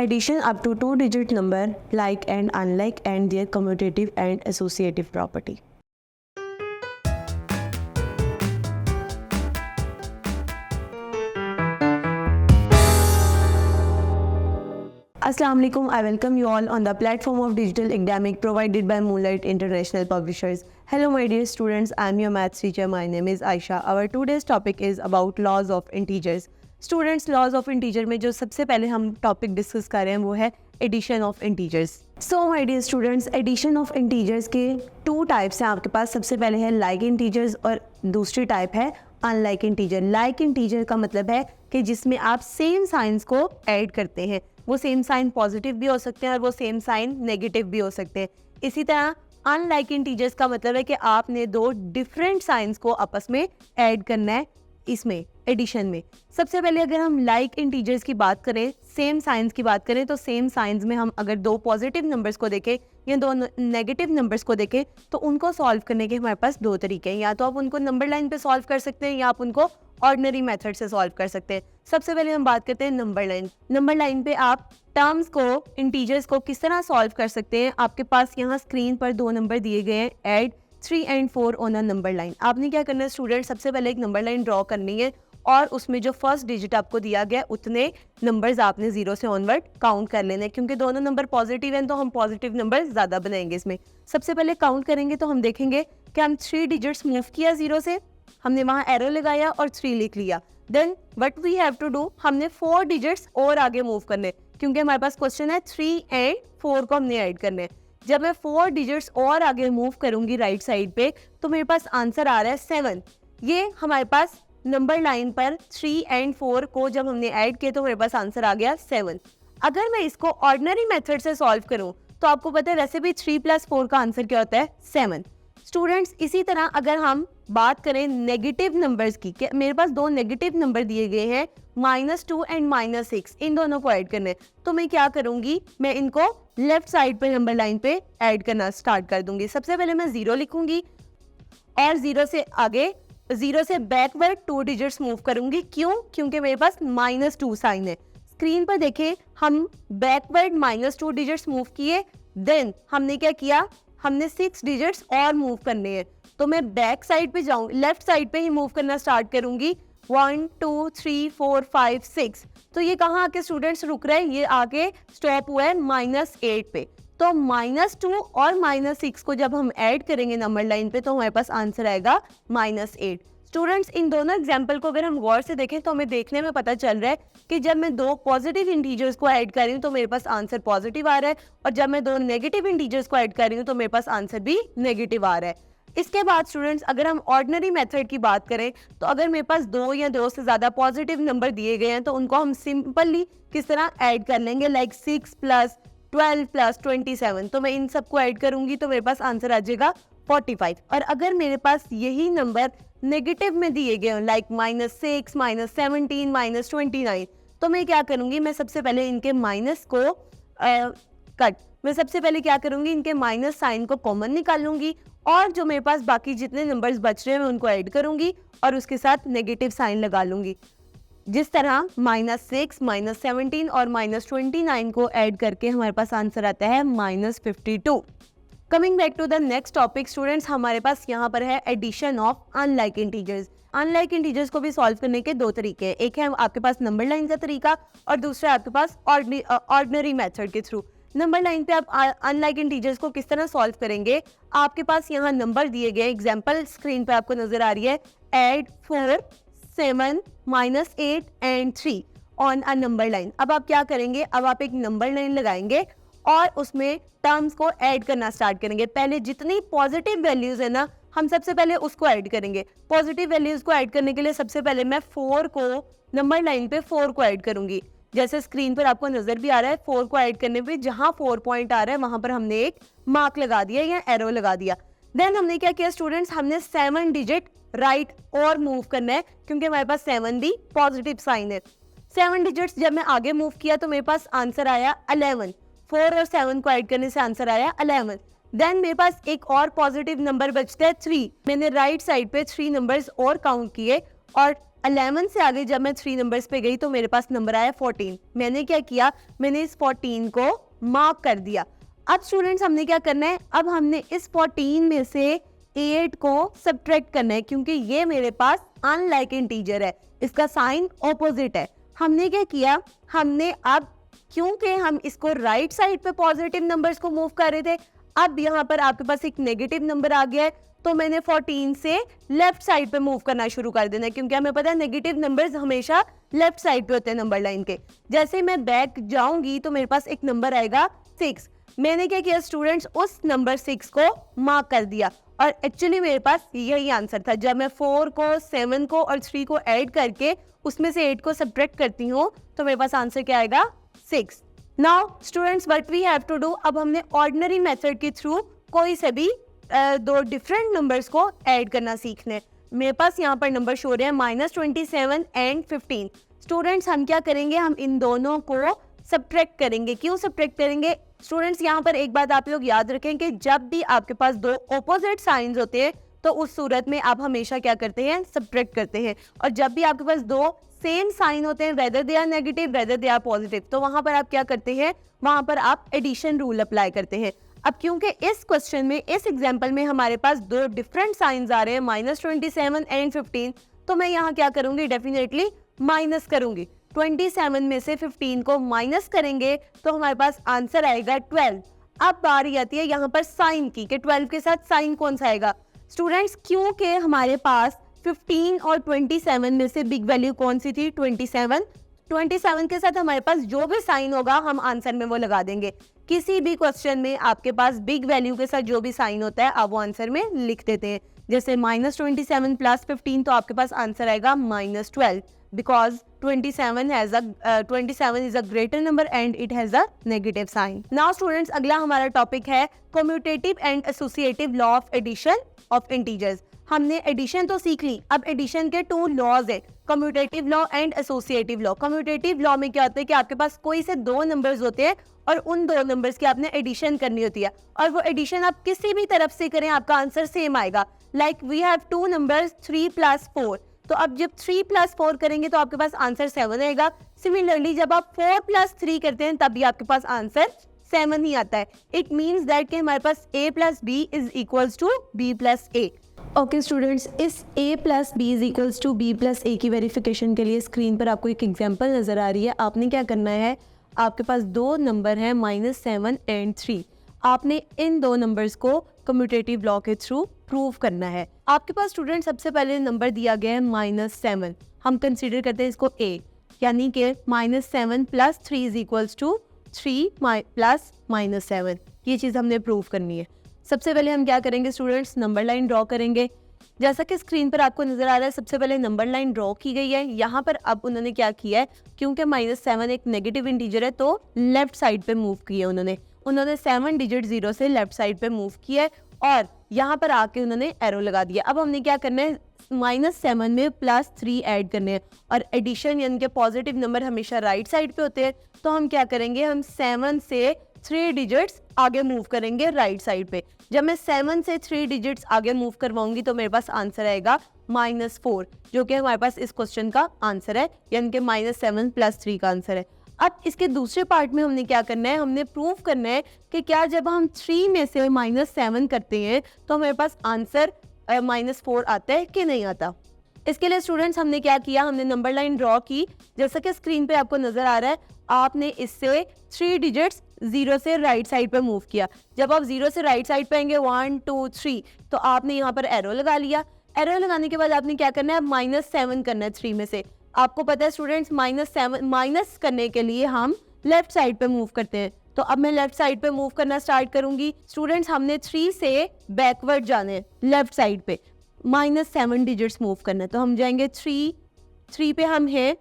Addition up to two-digit number, like and unlike, and their commutative and associative property. Assalamu alaikum. I welcome you all on the platform of digital academic provided by Moonlight International Publishers. Hello my dear students, I am your maths teacher. My name is Aisha. Our today's topic is about laws of integers. Students, laws of integer में जो सबसे पहले हम topic discuss कर रहे हैं वो है addition of integers. So my dear students, addition of integers के टू टाइप्स हैं आपके पास. सबसे पहले है लाइक इंटीजर्स और दूसरी टाइप है अनलाइक इंटीजर. लाइक इंटीजर का मतलब है कि जिसमें आप सेम साइंस को ऐड करते हैं. वो सेम साइन पॉजिटिव भी हो सकते हैं और वो सेम साइन नेगेटिव भी हो सकते हैं. इसी तरह अनलाइक इंटीजर्स का मतलब है कि आपने दो डिफरेंट साइंस को आपस में ऐड करना है इसमें एडिशन में. सबसे पहले अगर हम लाइक इंटीजर्स की बात करें, सेम साइंस की बात करें, तो सेम साइंस में हम अगर दो पॉजिटिव नंबर्स को देखें या दो नेगेटिव नंबर्स को देखें तो उनको सॉल्व करने के हमारे पास दो तरीके हैं. या तो आप उनको नंबर लाइन पे सॉल्व कर सकते हैं या आप उनको ऑर्डिनरी मेथड से सॉल्व कर सकते हैं. सबसे पहले हम बात करते हैं नंबर लाइन. नंबर लाइन पे आप टर्म्स को, इंटीजर्स को किस तरह सॉल्व कर सकते हैं. आपके पास यहाँ स्क्रीन पर दो नंबर दिए गए हैं, add 3 and 4 on a number line. आपने क्या करना है स्टूडेंट, सबसे पहले एक नंबर लाइन ड्रॉ करनी है और उसमें जो फर्स्ट डिजिट आपको दिया गया उतने नंबर्स आपने 0 से ऑनवर्ड काउंट कर लेने. क्योंकि दोनों नंबर पॉजिटिव हैं तो हम पॉजिटिव नंबर ज़्यादा बनाएंगे इसमें. सबसे पहले काउंट करेंगे तो हम देखेंगे कि हम 3 डिजिट्स मूव किया 0 से, हमने वहाँ एरो लगाया और 3 लिख लिया. Then what we have to do, हमने 4 डिजिट्स और आगे मूव करने, क्योंकि हमारे पास क्वेश्चन है 3 and 4 को हमने ऐड करने हैं. जब मैं 4 डिजिट्स और आगे मूव करूंगी राइट साइड पे तो मेरे पास आंसर आ रहा है 7. ये हमारे पास नंबर लाइन पर 3 and 4 को जब हमने ऐड किया तो मेरे पास आंसर आ गया 7. अगर मैं इसको ऑर्डिनरी मेथड से सॉल्व करूं तो आपको पता है वैसे भी 3 + 4 का आंसर क्या होता है, 7. स्टूडेंट्स, इसी तरह अगर हम बात करें नेगेटिव नंबर्स की, कि मेरे पास दो नेगेटिव नंबर दिए गए हैं -2 and -6, इन दोनों को ऐड करने, तो मैं क्या करूंगी, मैं इनको लेफ्ट साइड पे नंबर लाइन पे ऐड करना स्टार्ट कर दूंगी. सबसे पहले मैं 0 लिखूंगी और 0 से आगे, 0 से बैकवर्ड 2 डिजिट्स मूव करूंगी. क्यों? क्योंकि मेरे पास -2 साइन है. स्क्रीन पर देखें, हम बैकवर्ड -2 डिजिट्स मूव किए. देन हमने क्या किया, हमने 6 डिजिट्स और मूव करने हैं. तो मैं बैक साइड पे जाऊँ, लेफ्ट साइड पे ही मूव करना स्टार्ट करूंगी. 1 2 3 4 5 6. तो ये कहाँ आके स्टूडेंट्स रुक रहा है, ये आके स्टॉप हुआ है -8 पे. तो -2 और -6 को जब हम ऐड करेंगे नंबर लाइन पे तो हमारे पास आंसर आएगा -8. स्टूडेंट्स, इन दोनों एग्जाम्पल को अगर हम गौर से देखें तो हमें देखने में पता चल रहा है कि जब मैं दो पॉजिटिव इंटीजर्स को ऐड कर रही हूँ तो मेरे पास आंसर पॉजिटिव आ रहा है, और जब मैं दो नेगेटिव इंटीजर्स को ऐड कर रही हूँ तो मेरे पास आंसर भी नेगेटिव आ रहा है. इसके बाद स्टूडेंट्स, अगर हम ऑर्डिनरी मेथड की बात करें तो अगर मेरे पास दो या दो से ज़्यादा पॉजिटिव नंबर दिए गए हैं तो उनको हम सिंपली किस तरह ऐड कर लेंगे, लाइक 6 + 12 + 27. तो मैं इन सबको ऐड करूंगी तो मेरे पास आंसर आ जाएगा 45. और अगर मेरे पास यही नंबर नेगेटिव में दिए गए हो, लाइक -6, -17, -29, तो मैं क्या करूंगी, मैं सबसे पहले इनके माइनस को मैं सबसे पहले क्या करूंगी, इनके माइनस साइन को कॉमन निकालूंगी और जो मेरे पास बाकी जितने नंबर्स बच रहे हैं मैं उनको ऐड करूंगी और उसके साथ नेगेटिव साइन लगा लूंगी. जिस तरह -6, -17 और -29 को ऐड करके हमारे पास आंसर आता है -52. Coming back to the next topic students, हमारे पास यहाँ पर है addition of unlike integers. Unlike integers को भी सॉल्व करने के दो तरीके हैं. एक है आपके पास नंबर लाइन का तरीका और दूसरा आपके पास ऑर्डिनरी मेथड के थ्रू. नंबर लाइन पे आप अनलाइक इंटीजर्स को किस तरह सॉल्व करेंगे, आपके पास यहाँ नंबर दिए गए, एग्जाम्पल स्क्रीन पे आपको नजर आ रही है, add 4, 7, -8 and 3 on a number line. अब आप क्या करेंगे, अब आप एक नंबर लाइन लगाएंगे और उसमें टर्म्स को ऐड करना स्टार्ट करेंगे. पहले जितनी पॉजिटिव वैल्यूज है ना, हम सबसे पहले उसको ऐड करेंगे. पॉजिटिव वैल्यूज को ऐड करने के लिए सबसे पहले मैं 4 को नंबर लाइन पे 4 को ऐड करूंगी. जैसे स्क्रीन पर आपको नजर भी आ रहा है, 4 को ऐड करने पे जहां 4 पॉइंट आ रहा है वहां पर हमने एक मार्क लगा दिया या एरो लगा दिया. देन हमने क्या किया स्टूडेंट्स, हमने 7 डिजिट राइट और मूव करना है क्योंकि हमारे पास 7 भी पॉजिटिव साइन है. 7 डिजिट्स जब मैं आगे मूव किया तो मेरे पास आंसर आया 11. 4 और 7 को ऐड करने से आंसर आया 11. देन मेरे पास एक और पॉजिटिव नंबर बचता है 3. मैंने राइट साइड पे 3 नंबर्स और काउंट किए और 11 से आगे जब मैं 3 नंबर्स पे गई तो मेरे पास नंबर आया 14। मैंने क्या किया, मैंने इस 14 को मार्क कर दिया। अब स्टूडेंट्स हमने क्या करना है, अब हमने इस 14 में से 8 को सब्ट्रैक्ट करना है, क्योंकि ये मेरे पास अनलाइक इंटीजर है, इसका साइन ऑपोजिट है। हमने क्या किया, हमने अब क्योंकि हम इसको राइट साइड पे पॉजिटिव नंबर्स को मूव कर रहे थे, अब यहाँ पर आपके पास एक नेगेटिव नंबर आ गया है, तो मैंने 14 से लेफ्ट साइड पे मूव करना शुरू कर देना है, क्योंकि हमें पता है नेगेटिव नंबर्स हमेशा लेफ्ट साइड पे होते हैं नंबर लाइन के। जैसे मैं बैक जाऊंगी तो मेरे पास एक नंबर आएगा 6। मैंने क्या किया स्टूडेंट्स, उस नंबर 6 को मार्क कर दिया, और एक्चुअली मेरे पास यही आंसर था। जब मैं 4 को 7 को और 3 को ऐड करके उसमें से 8 को सब्ट्रैक्ट करती हूँ तो मेरे पास आंसर क्या आएगा, 6। Now students what we have to do, अब हमने ऑर्डिनरी मेथड के थ्रू कोई से भी दो डिफरेंट नंबर्स को ऐड करना सीखना है। मेरे पास यहाँ पर नंबर शो रहे हैं -27 एंड 15। स्टूडेंट्स हम क्या करेंगे, हम इन दोनों को सब्ट्रैक्ट करेंगे। क्यों सब्ट्रैक्ट करेंगे स्टूडेंट्स, यहाँ पर एक बात आप लोग याद रखें कि जब भी आपके पास दो ऑपोजिट साइंस होते हैं तो उस सूरत में आप हमेशा क्या करते हैं, सब्ट्रैक्ट करते हैं। और जब भी आपके पास दो सेम साइन होते हैं, whether they are negative whether they are positive, तो वहां पर आप क्या करते हैं, वहां पर आप एडिशन रूल अप्लाई करते हैं। अब क्योंकि इस क्वेश्चन में, इस एग्जांपल में हमारे पास दो डिफरेंट साइंस आ रहे हैं -27 एंड 15, तो मैं यहाँ क्या करूंगी, डेफिनेटली माइनस करूंगी। 27 में से 15 को माइनस करेंगे तो हमारे पास आंसर आएगा 12। अब बारी आती है यहाँ पर साइन की, कि 12 के साथ साइन कौन सा आएगा। स्टूडेंट्स क्योंकि हमारे पास 15 और 27 में से बिग वैल्यू कौन सी थी, 27 के साथ हमारे पास जो भी साइन होगा हम आंसर में वो लगा देंगे। किसी भी क्वेश्चन में आपके पास बिग वैल्यू के साथ जो भी साइन होता है आप वो आंसर में लिख देते हैं। जैसे -27 + 15 तो आपके पास आंसर आएगा -12, because 27 is a greater number and it has a negative sign. Now students अगला हमारा टॉपिक है commutative and associative law of addition of integers. हमने एडिशन तो सीख ली, अब एडिशन के 2 लॉज है, commutative law and associative law. Commutative law में क्या होता है कि आपके पास कोई से 2 नंबर्स होते हैं और उन 2 नंबर्स की आपने एडिशन करनी होती है, और वो एडिशन आप किसी भी तरफ से करें आपका आंसर सेम आएगा। लाइक वी हैव 2 नंबर्स 3 + 4, तो अब जब 3 + 4 करेंगे तो आपके पास आंसर 7 आएगा। सिमिलरली जब आप 4 + 3 करते हैं तब भी आपके पास आंसर 7 ही आता है। इट मीन्स दैट कि हमारे पास a + b = b + a। Okay students, इस a + b = b + a की वेरिफिकेशन के लिए स्क्रीन पर आपको एक एग्जांपल नज़र आ रही है। आपने क्या करना है, आपके पास 2 नंबर हैं -7 एंड 3। आपने इन 2 नंबर्स को कम्यूटेटिव लॉ के थ्रू प्रूव करना है। आपके पास स्टूडेंट सबसे पहले नंबर दिया गया है -7, हम कंसीडर करते हैं इसको a, यानी कि -7 + 3 = 3 + -7। ये चीज़ हमने प्रूव करनी है। सबसे पहले हम क्या करेंगे स्टूडेंट्स, नंबर लाइन ड्रॉ करेंगे। जैसा कि स्क्रीन पर आपको नजर आ रहा है, सबसे पहले नंबर लाइन ड्रॉ की गई है। यहाँ पर अब उन्होंने क्या किया है, क्योंकि -7 एक नेगेटिव इंटीजर है तो लेफ्ट साइड पे मूव किया उन्होंने 7 डिजिट 0 से लेफ्ट साइड पे मूव किया है, और यहाँ पर आके उन्होंने एरो लगा दिया। अब हमने क्या करना है, -7 में +3 ऐड करने हैं, और एडिशन यानी कि पॉजिटिव नंबर हमेशा राइट साइड पे होते हैं, तो हम क्या करेंगे, हम 7 से 3 डिजिट्स आगे मूव करेंगे राइट साइड पे। जब मैं 7 से 3 डिजिट्स आगे मूव करवाऊंगी तो मेरे पास आंसर आएगा -4, जो कि हमारे पास इस क्वेश्चन का आंसर है, यानी कि -7 + 3 का आंसर है। अब इसके दूसरे पार्ट में हमने क्या करना है, हमने प्रूव करना है कि क्या जब हम 3 में से -7 करते हैं तो हमारे पास आंसर -4 आता है कि नहीं आता। इसके लिए स्टूडेंट्स हमने क्या किया, हमने नंबर लाइन ड्रॉ की। जैसा कि स्क्रीन पे आपको नजर आ रहा है, आपने इससे 3 डिजिट्स 0 से राइट साइड पे मूव किया। जब आप 0 से राइट साइड पे आएंगे 1 2 3, तो आपने यहाँ पर एरो लगा लिया। एरो लगाने के बाद आपने क्या करना है, -7 करना है 3 में से। आपको पता है स्टूडेंट्स, -7 माइनस करने के लिए हम लेफ्ट साइड पे मूव करते हैं, तो अब मैं लेफ्ट साइड पे मूव करना स्टार्ट करूंगी। स्टूडेंट्स हमने 3 से बैकवर्ड जाना है, लेफ्ट साइड पे -7 डिजिट्स मूव करना है, तो हम जाएंगे 3 पे हम हैं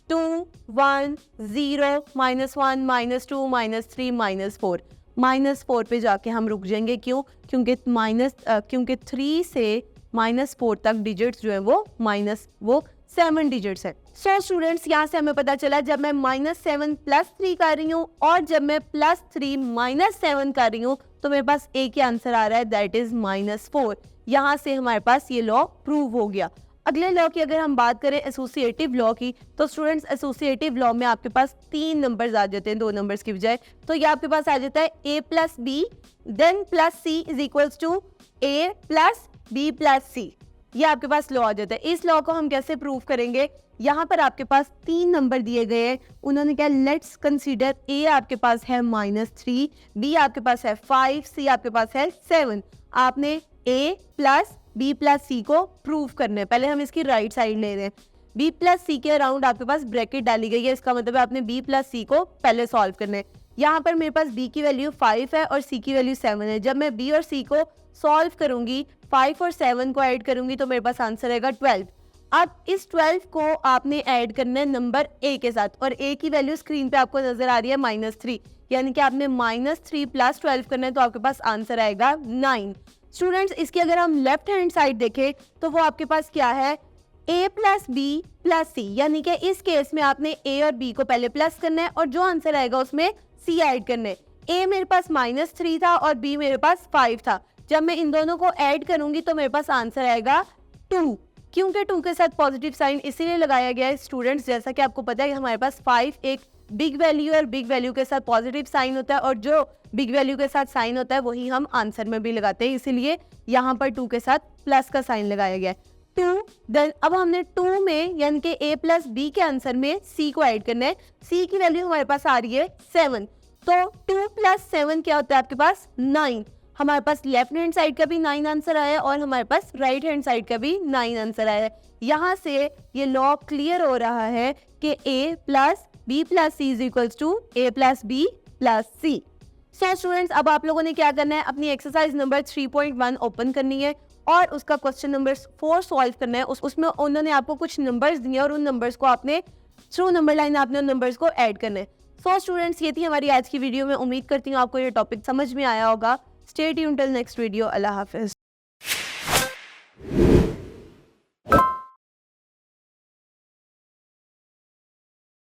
2 1 0 -1 -2 -3 -4 -4 पे जाके हम रुक जाएंगे। क्यों? क्योंकि 3 से -4 तक डिजिट्स जो है वो 7 डिजिट्स है। सो स्टूडेंट्स यहाँ से हमें पता चला, जब मैं -7 + 3 कर रही हूँ और जब मैं +3 - 7 कर रही हूँ तो मेरे पास एक ही आंसर आ रहा है, दैट इज -4। यहाँ से हमारे पास ये लॉ प्रूव हो गया। अगले लॉ की अगर हम बात करें एसोसिएटिव लॉ की, तो स्टूडेंट्स एसोसिएटिव लॉ में आपके पास 3 नंबर्स आ जाते हैं 2 नंबर्स की बजाय। तो ये आपके पास आ जाता है a plus B then plus C is equals to a plus B plus C. ये आपके पास लॉ आ जाता है। इस लॉ को हम कैसे प्रूव करेंगे? यहाँ पर आपके पास 3 नंबर दिए गए हैं, उन्होंने क्या, लेट्स कंसीडर a आपके पास है -3, b आपके पास है 5, c आपके पास है 7। आपने a प्लस b प्लस सी को प्रूव करना है। पहले हम इसकी राइट साइड ले रहे हैं। b प्लस सी के अराउंड आपके पास ब्रैकेट डाली गई है, इसका मतलब है आपने b प्लस सी को पहले सॉल्व करना है। यहाँ पर मेरे पास b की वैल्यू 5 है और c की वैल्यू 7 है। जब मैं b और c को सॉल्व करूंगी, 5 और 7 को ऐड करूंगी तो मेरे पास आंसर आएगा 12। अब इस 12 को आपने ऐड करना है नंबर a के साथ, और a की वैल्यू स्क्रीन पे आपको नजर आ रही है -3, यानी कि आपने -3 प्लस 12 करना है तो आपके पास आंसर आएगा 9। स्टूडेंट्स, इसकी अगर हम लेफ्ट हैंड साइड देखें तो वो आपके पास क्या है, a प्लस बी प्लस सी, यानी कि इस केस में आपने a और b को पहले प्लस करना है और जो आंसर आएगा उसमें c ऐड करना है। a मेरे पास -3 था और b मेरे पास 5 था। जब मैं इन दोनों को ऐड करूंगी तो मेरे पास आंसर आएगा 2। क्योंकि 2 के साथ पॉजिटिव साइन इसीलिए लगाया गया है स्टूडेंट्स, जैसा कि आपको पता है कि हमारे पास 5 एक बिग वैल्यू है और बिग वैल्यू के साथ पॉजिटिव साइन होता है, और जो बिग वैल्यू के साथ साइन होता है वही हम आंसर में भी लगाते हैं, इसीलिए यहाँ पर 2 के साथ प्लस का साइन लगाया गया है। 2 देन अब हमने 2 में यानी कि a प्लस बी के आंसर में c को ऐड करना है। c की वैल्यू हमारे पास आ रही है 7, तो 2 प्लस 7 क्या होता है आपके पास 9। हमारे पास लेफ्ट हैंड साइड का भी 9 आंसर आया और हमारे पास राइट हैंड साइड का भी 9 आंसर आया है। यहाँ से ये लॉ क्लियर हो रहा है कि a plus B plus C is equals to a plus B plus c. So students, अब आप लोगों ने क्या करना है, अपनी एक्सरसाइज नंबर 3.1 ओपन करनी है और उसका क्वेश्चन नंबर 4 सॉल्व करना है। उसमें उन्होंने आपको कुछ नंबर्स दिए और उन नंबर्स को आपने थ्रू नंबर लाइन आपने उन नंबर्स को ऐड करना है। सो स्टूडेंट्स, ये थी हमारी आज की वीडियो में। उम्मीद करती हूँ आपको ये टॉपिक समझ में आया होगा। Stay tuned till next video. अल्लाह हाफिज।